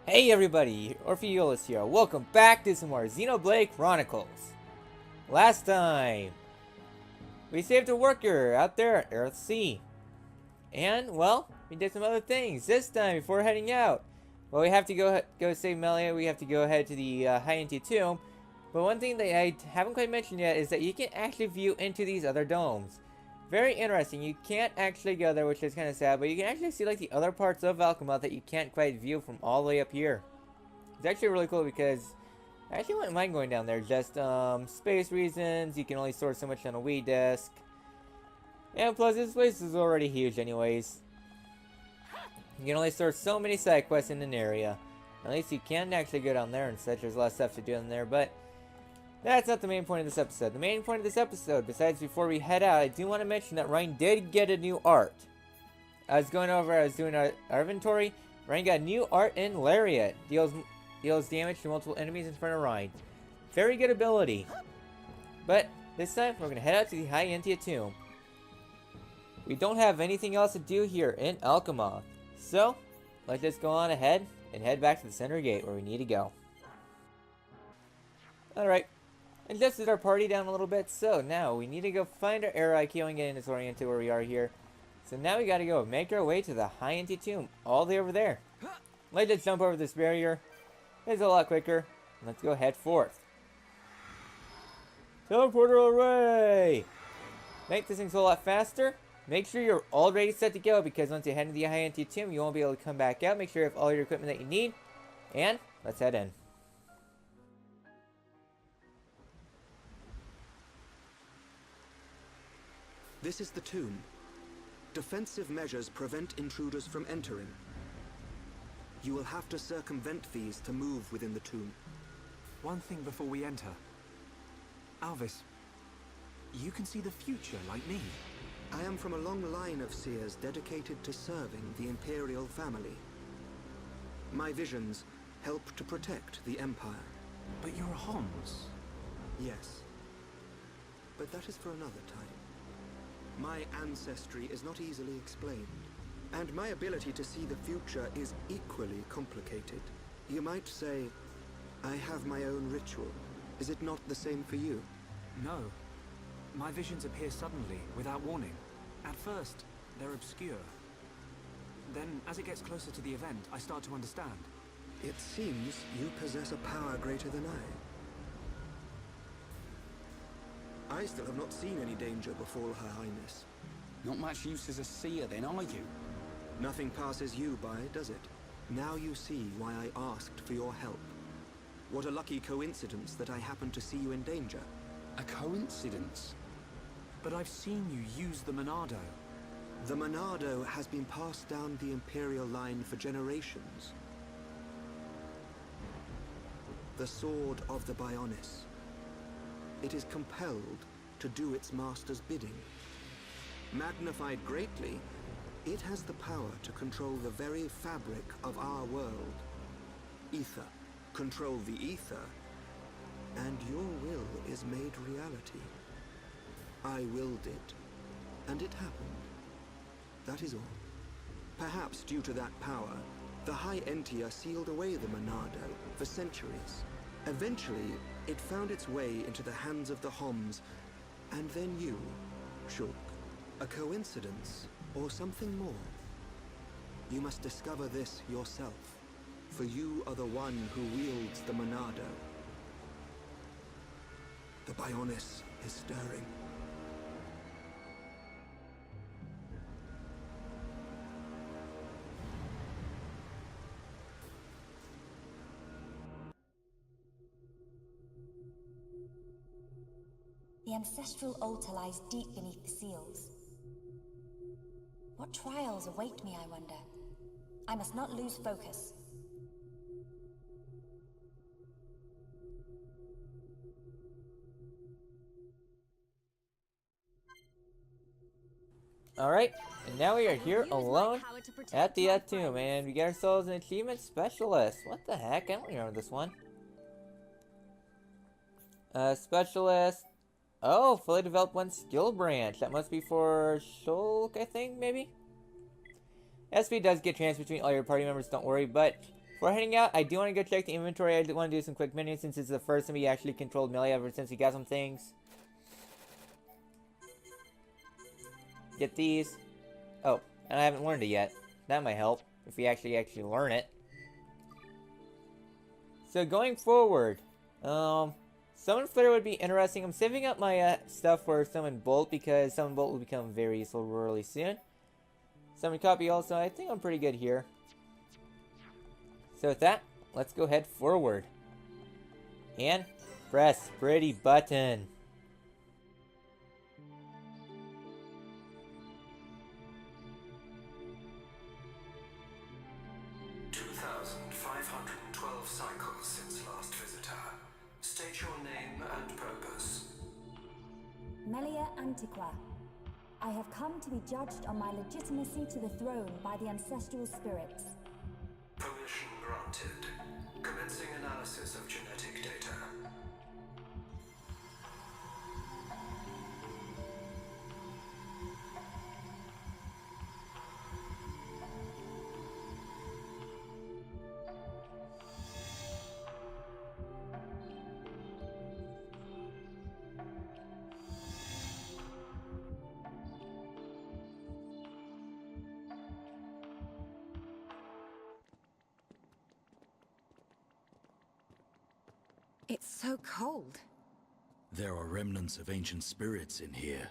Hey everybody, Orpheolus here. Welcome back to some more Xenoblade Chronicles. Last time, we saved a worker out there at Earthsea. And, well, we did some other things. This time, before heading out, well, we have to go save Melia. We have to go ahead to the High Entia Tomb. But one thing that I haven't quite mentioned yet is that you can actually view into these other domes. Very interesting. You can't actually go there, which is kind of sad, but you can actually see like the other parts of Alchema that you can't quite view from all the way up here. It's actually really cool because I actually wouldn't mind going down there. Just space reasons. You can only store so much on a Wii disc, and plus this place is already huge, anyways. You can only store so many side quests in an area. At least you can actually go down there and such. There's a lot of stuff to do in there, but that's not the main point of this episode. The main point of this episode, besides before we head out, I do want to mention that Ryan did get a new art. I was doing our inventory. Ryan got new art in Lariat. Deals damage to multiple enemies in front of Ryan. Very good ability. But this time, we're going to head out to the High Entia Tomb. We don't have anything else to do here in Alchema. So, let's just go on ahead and head back to the center gate where we need to go. Alright. Adjusted our party down a little bit, so now we need to go find our arrow IQ and get disoriented where we are here. So now we gotta go make our way to the High Entia Tomb, all the way over there. Let's just jump over this barrier. It's a lot quicker. Let's go head forth. Teleporter array! Make this thing a lot faster. Make sure you're all ready set to go, because once you head into the High Entia Tomb, you won't be able to come back out. Make sure you have all your equipment that you need. And let's head in. This is the tomb. Defensive measures prevent intruders from entering. You will have to circumvent these to move within the tomb. One thing before we enter. Alvis, you can see the future like me. I am from a long line of seers dedicated to serving the Imperial family. My visions help to protect the Empire. But you're a Homs. Yes. But that is for another time. My ancestry is not easily explained, and my ability to see the future is equally complicated. You might say, I have my own ritual. Is it not the same for you? No. My visions appear suddenly, without warning. At first, they're obscure. Then, as it gets closer to the event, I start to understand. It seems you possess a power greater than I still have not seen any danger befall Her Highness. Not much use as a seer then, are you? Nothing passes you by, does it? Now you see why I asked for your help. What a lucky coincidence that I happened to see you in danger. A coincidence? But I've seen you use the Monado. The Monado has been passed down the Imperial line for generations. The sword of the Bionis. It is compelled to do its master's bidding. Magnified greatly, it has the power to control the very fabric of our world. Ether. Control the ether, and your will is made reality. I willed it, and it happened. That is all. Perhaps due to that power, the High Entia sealed away the Monado for centuries. Eventually, it found its way into the hands of the Homs, and then you, Shulk. A coincidence, or something more? You must discover this yourself, for you are the one who wields the Monado. The Bionis is stirring. The ancestral altar lies deep beneath the seals. What trials await me, I wonder? I must not lose focus. Alright, and now we are here alone at the tomb, and we get ourselves an achievement specialist. What the heck? I don't remember this one. Specialist. Oh, fully developed one skill branch. That must be for Shulk, I think, maybe? SP does get transferred between all your party members, don't worry, but Before heading out, I do want to go check the inventory. I do want to do some quick menus since it's the first time we actually controlled melee ever since we got some things. Get these. Oh, and I haven't learned it yet. That might help if we actually learn it. So going forward, Summon Flitter would be interesting. I'm saving up my stuff for Summon Bolt because Summon Bolt will become very useful really soon. Summon Copy also. I think I'm pretty good here. So with that, let's go head forward. And press pretty button. Cycles since last visitor. State your name and purpose. Melia Antiqua. I have come to be judged on my legitimacy to the throne by the ancestral spirits. Permission granted. Commencing analysis of genetic data. It's so cold. There are remnants of ancient spirits in here.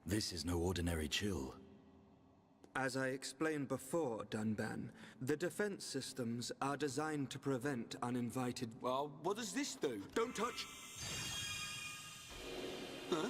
This is no ordinary chill. As I explained before, Dunban, the defense systems are designed to prevent uninvited... Well, what does this do? Don't touch! Huh?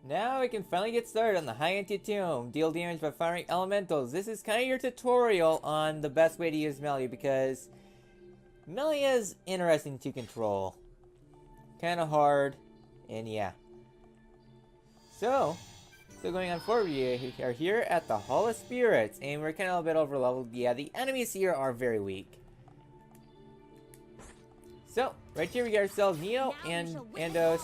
Now we can finally get started on the High Entia Tomb. Deal damage by firing elementals. This is kind of your tutorial on the best way to use melee because melee is interesting to control. Kind of hard, and yeah. So going on forward, we are here at the Hall of Spirits, and we're kind of a bit over leveled. Yeah, the enemies here are very weak. So, right here we got ourselves Neo and Andos.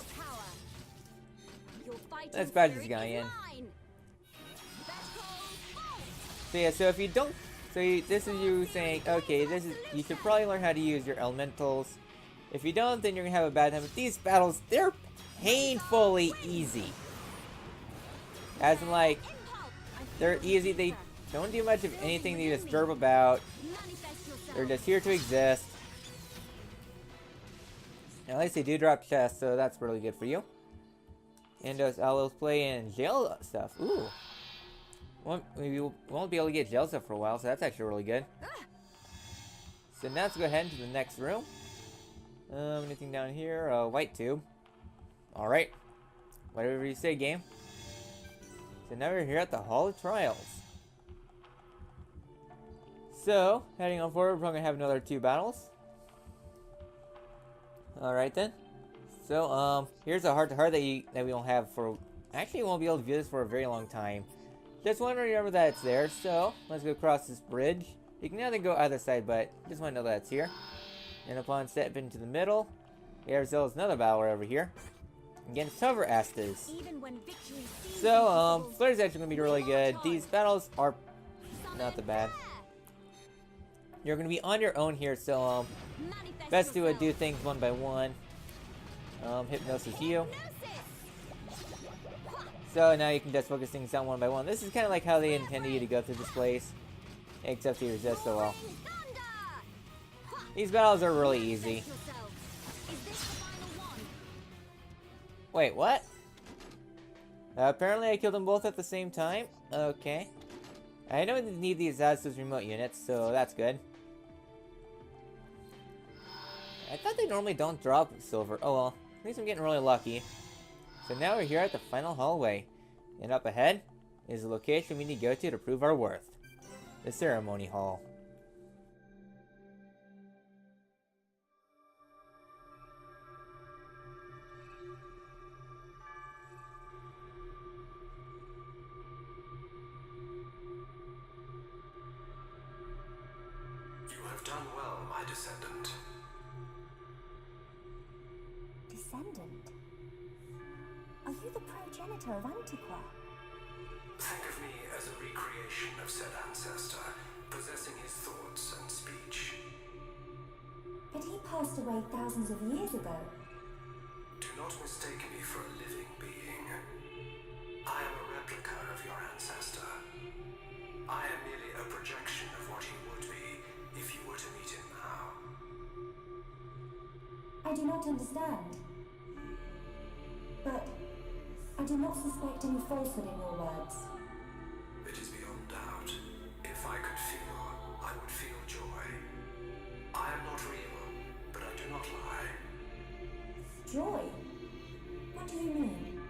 Let's badge this guy in. So yeah, so if you don't, this is you saying, okay, you should probably learn how to use your elementals. If you don't, then you're gonna have a bad time. But these battles, they're painfully easy. As in, like, they're easy. They don't do much of anything. They just derp about. They're just here to exist. And at least they do drop chests, so that's really good for you. And those Aloes play in jail stuff. Ooh. We won't be able to get jail stuff for a while, so that's actually really good. So now let's go ahead into the next room. Anything down here? White tube. Alright. Whatever you say, game. So now we're here at the Hall of Trials. So, heading on forward, we're probably going to have another 2 battles. Alright then. So, here's a heart-to-heart that we won't have for... Actually, we won't be able to view this for a very long time. Just want to remember that it's there, so let's go across this bridge. You can either go either side, but just want to know that it's here. And upon stepping into the middle, we have ourselves another battle over here. Against Hover Astas. So, Flirt's actually going to be really good. These battles are not that bad. You're going to be on your own here, so, best to do things one by one. Hypnosis you. So now you can just focus things down one by one. This is kind of like how they intended you to go through this place. Except you resist so well. These battles are really easy. Wait, what? Apparently I killed them both at the same time? Okay. I don't need these as remote units, so that's good. I thought they normally don't drop silver. Oh well. At least I'm getting really lucky. So now we're here at the final hallway. And up ahead is the location we need to go to prove our worth. The Ceremony Hall. have done well, my descendant. Descendant? Are you the progenitor of Antiqua? Think of me as a recreation of said ancestor, possessing his thoughts and speech. But he passed away thousands of years ago. Do not mistake me for a living being. I am a replica of your ancestor. I am merely a projection of what he would be if you were to meet him now. I do not understand. But I do not suspect any falsehood in your words. It is beyond doubt. If I could feel, I would feel joy. I am not real, but I do not lie. Joy? What do you mean?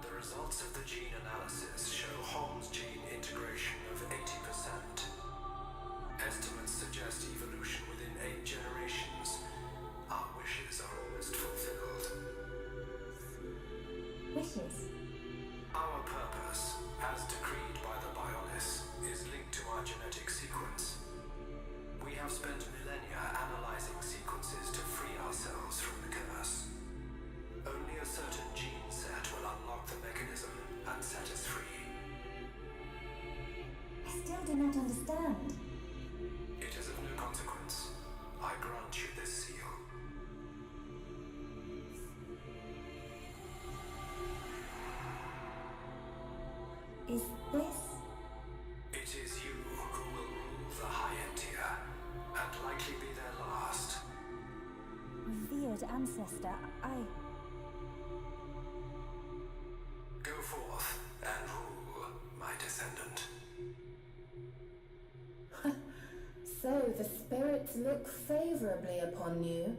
The results of the gene analysis show Holmes gene integration of 80%. Estimates suggest evolution within 8 generations. Our wishes are almost fulfilled. Wishes? Our purpose, as decreed by the Bionis, is linked to our genetic sequence. We have spent millennia analyzing sequences to free ourselves from the curse. Only a certain gene set will unlock the mechanism and set us free. I still do not understand. It is of no consequence. I grant you this seal. Is this... It is you who will rule the High Entia, and likely be their last. revered ancestor? Go forth and rule, my descendant. So the spirits look favorably upon you.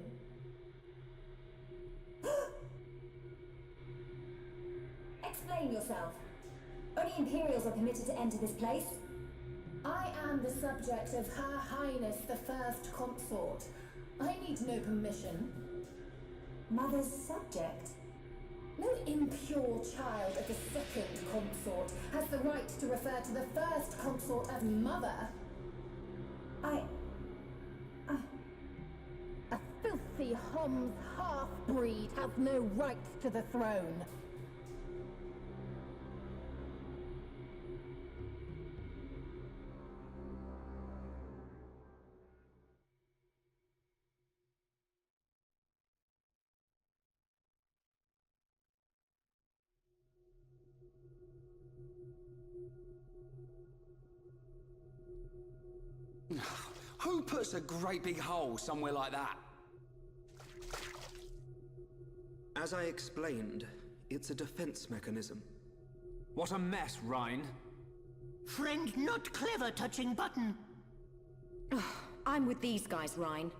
Explain yourself. Only Imperials are permitted to enter this place. I am the subject of Her Highness the First Consort. I need no permission. Mother's subject? No impure child of the second consort has the right to refer to the first consort as mother. A filthy Homs half-breed has no right to the throne. Who puts a great big hole somewhere like that? As I explained, it's a defense mechanism. What a mess, Rhine. Friend not clever touching button. I'm with these guys, Rhine.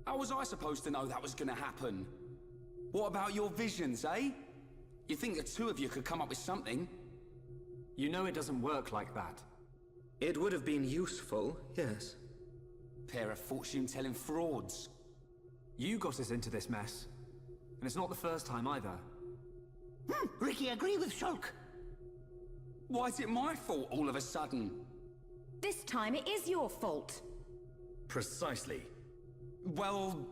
How was I supposed to know that was gonna happen? What about your visions, eh? You think the two of you could come up with something? You know it doesn't work like that. It would have been useful, yes. Pair of fortune-telling frauds. You got us into this mess. And it's not the first time either. Ricky, agree with Shulk. Why is it my fault all of a sudden? This time it is your fault. Precisely. Well...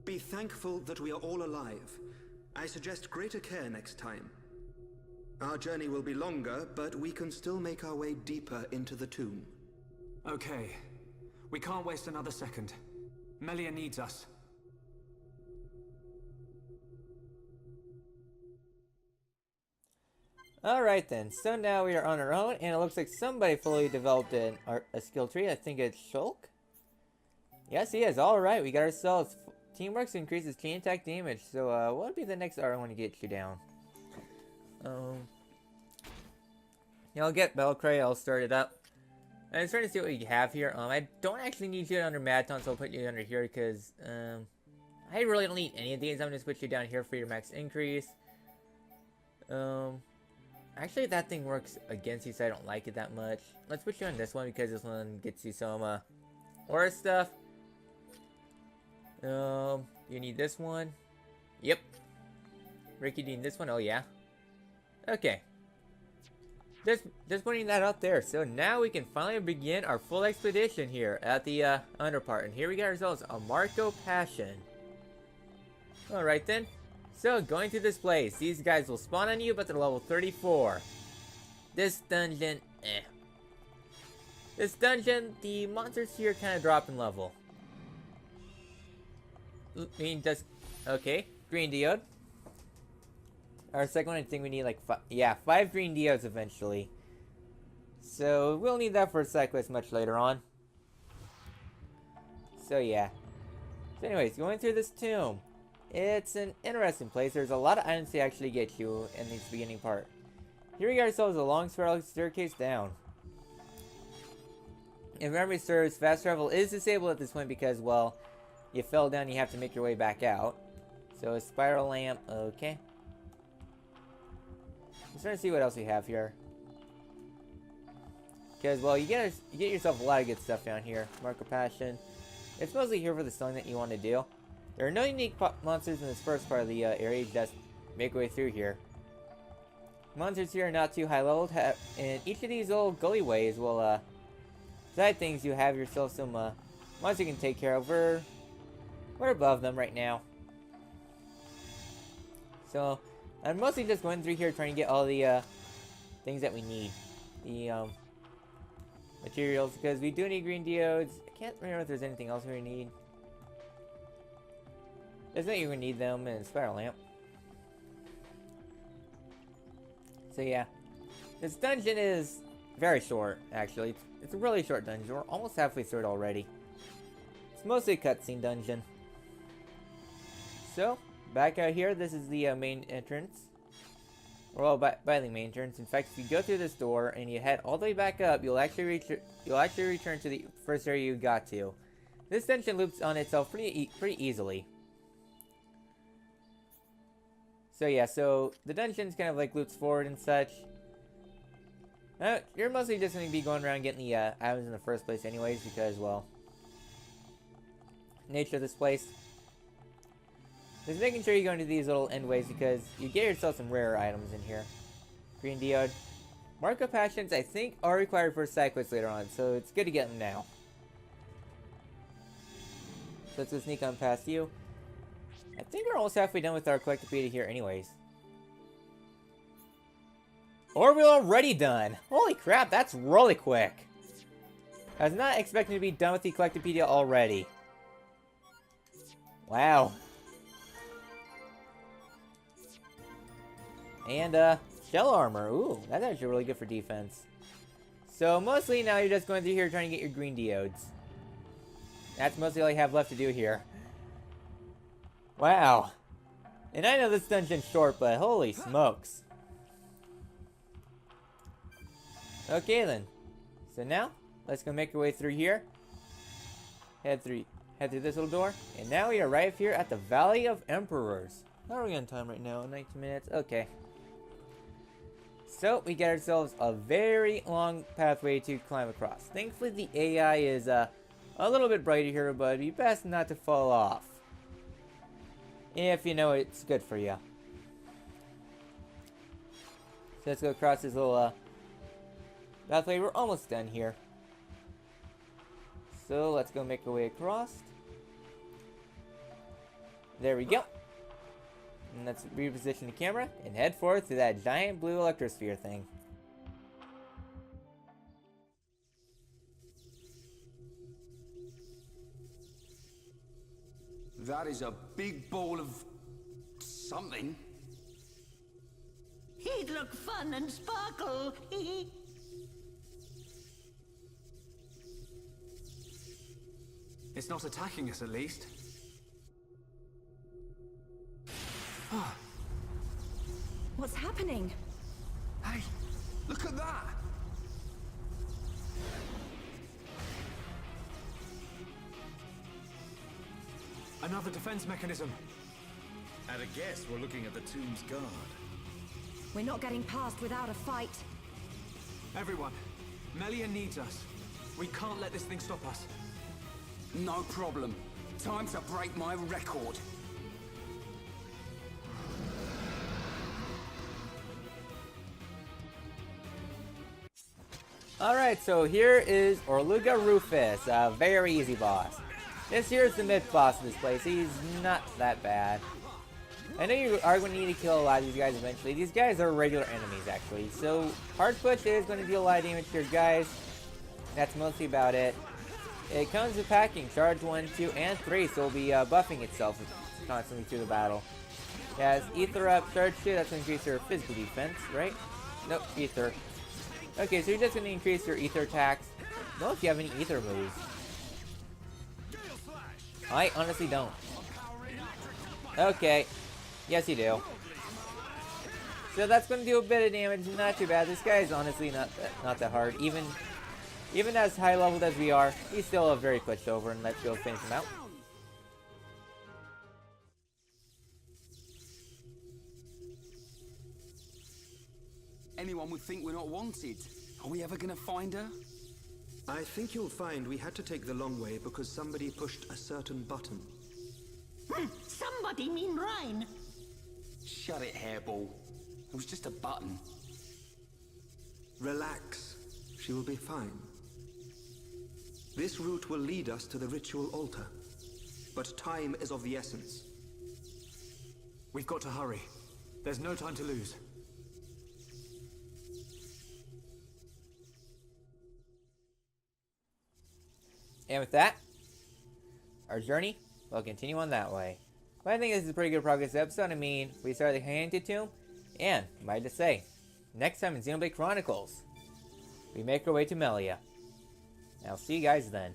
Be thankful that we are all alive. I suggest greater care next time. Our journey will be longer, but we can still make our way deeper into the tomb. Okay. We can't waste another second. Melia needs us. Alright then, so now we are on our own, and it looks like somebody fully developed a skill tree. I think it's Shulk? Yes, he is. Alright, we got ourselves Teamwork increases chain attack damage. So, what would be the next R I want to get you down? Yeah, I'll get Bellcray. I'll start it up. I'm trying to see what we have here. I don't actually need you under Maton, so I'll put you under here because, I really don't need any of these. I'm going to put you down here for your max increase. Actually, that thing works against you, so I don't like it that much. Let's put you on this one because this one gets you some, aura stuff. You need this one. Yep. Ricky, do you need this one? Oh, yeah. Okay. Just pointing that out there. So now we can finally begin our full expedition here at the underpart. And here we got ourselves a Marco Passion. Alright then. So going through this place, these guys will spawn on you, but they're level 34. This dungeon, This dungeon, the monsters here kind of drop in level. I mean, just okay. Green diode. Our second one, I think we need like 5 green diodes eventually. So we'll need that for a side quest much later on. So yeah. So anyways, going through this tomb. It's an interesting place. There's a lot of items to actually get you in this beginning part. Here we got ourselves a long spiral staircase down. If memory serves, fast travel is disabled at this point because, well, you fell down, you have to make your way back out. So a spiral lamp, okay. I'm starting to see what else we have here. Because, well, you get yourself a lot of good stuff down here. Mark of Passion. It's mostly here for the selling that you want to do. There are no unique monsters in this first part of the area. Just make your way through here. Monsters here are not too high leveled. And each of these little gullyways will, side things, you have yourself some monsters you can take care of. We're above them right now. So, I'm mostly just going through here trying to get all the things that we need. The materials, because we do need green diodes. I can't remember if there's anything else we need. There's no you're gonna need them, and a spiral lamp. So yeah. This dungeon is very short, actually. It's a really short dungeon. We're almost halfway through it already. It's mostly a cutscene dungeon. So, back out here, this is the main entrance. Well, by the main entrance. In fact, if you go through this door and you head all the way back up, you'll actually return to the first area you got to. This dungeon loops on itself pretty easily. So yeah, so the dungeon's kind of like loops forward and such. You're mostly just going to be going around getting the items in the first place anyways, because, well, nature of this place. Just making sure you go into these little endways because you get yourself some rare items in here. Green diode. Mark of Passions, I think, are required for side quests later on, so it's good to get them now. So let's go sneak on past you. I think we're almost halfway done with our collectopedia here anyways. Or we're already done! Holy crap, that's really quick! I was not expecting to be done with the collectopedia already. Wow. And, shell armor. Ooh, that's actually really good for defense. So, mostly now you're just going through here trying to get your green diodes. That's mostly all you have left to do here. Wow. And I know this dungeon's short, but holy smokes. Okay then. So now, let's go make our way through here. Head through this little door. And now we arrive here at the Valley of Emperors. How are we on time right now? 19 minutes? Okay. So, we get ourselves a very long pathway to climb across. Thankfully, the AI is a little bit brighter here, but it'd be best not to fall off. If you know it's good for you. So let's go across this little pathway. We're almost done here. So let's go make our way across. There we go. And let's reposition the camera and head forward to that giant blue electrosphere thing. That is a big ball of something. He'd look fun and sparkle. It's not attacking us, at least. What's happening? Hey, look at that! Another defense mechanism. At a guess, we're looking at the tomb's guard. We're not getting past without a fight. Everyone, Melia needs us. We can't let this thing stop us. No problem. Time to break my record. Alright, so here is Orluga Rufus, a very easy boss. This here is the mid-boss of this place. He's not that bad. I know you are going to need to kill a lot of these guys eventually. These guys are regular enemies, actually. So, Hard Push is going to deal a lot of damage to your guys. That's mostly about it. It comes with packing. Charge 1, 2, and 3, so it'll be buffing itself constantly through the battle. It has Ether up, Charge 2, that's going to increase your physical defense, right? Nope, Ether. Okay, so you're just going to increase your Ether attacks. I don't know if you have any Ether moves. I honestly don't. Okay. Yes, you do. So that's going to do a bit of damage. Not too bad. This guy is honestly not that hard. Even as high leveled as we are, he's still a very pushover. And let's go finish him out. Anyone would think we're not wanted. Are we ever gonna find her? I think you'll find we had to take the long way because somebody pushed a certain button. Somebody mean Rhine. Shut it, hairball. It was just a button. Relax. She will be fine. This route will lead us to the ritual altar. But time is of the essence. We've got to hurry. There's no time to lose. And with that, our journey will continue on that way. But I think this is a pretty good progress episode. I mean, we started the High Entia Tomb, and might just say, next time in Xenoblade Chronicles, we make our way to Melia. I'll see you guys then.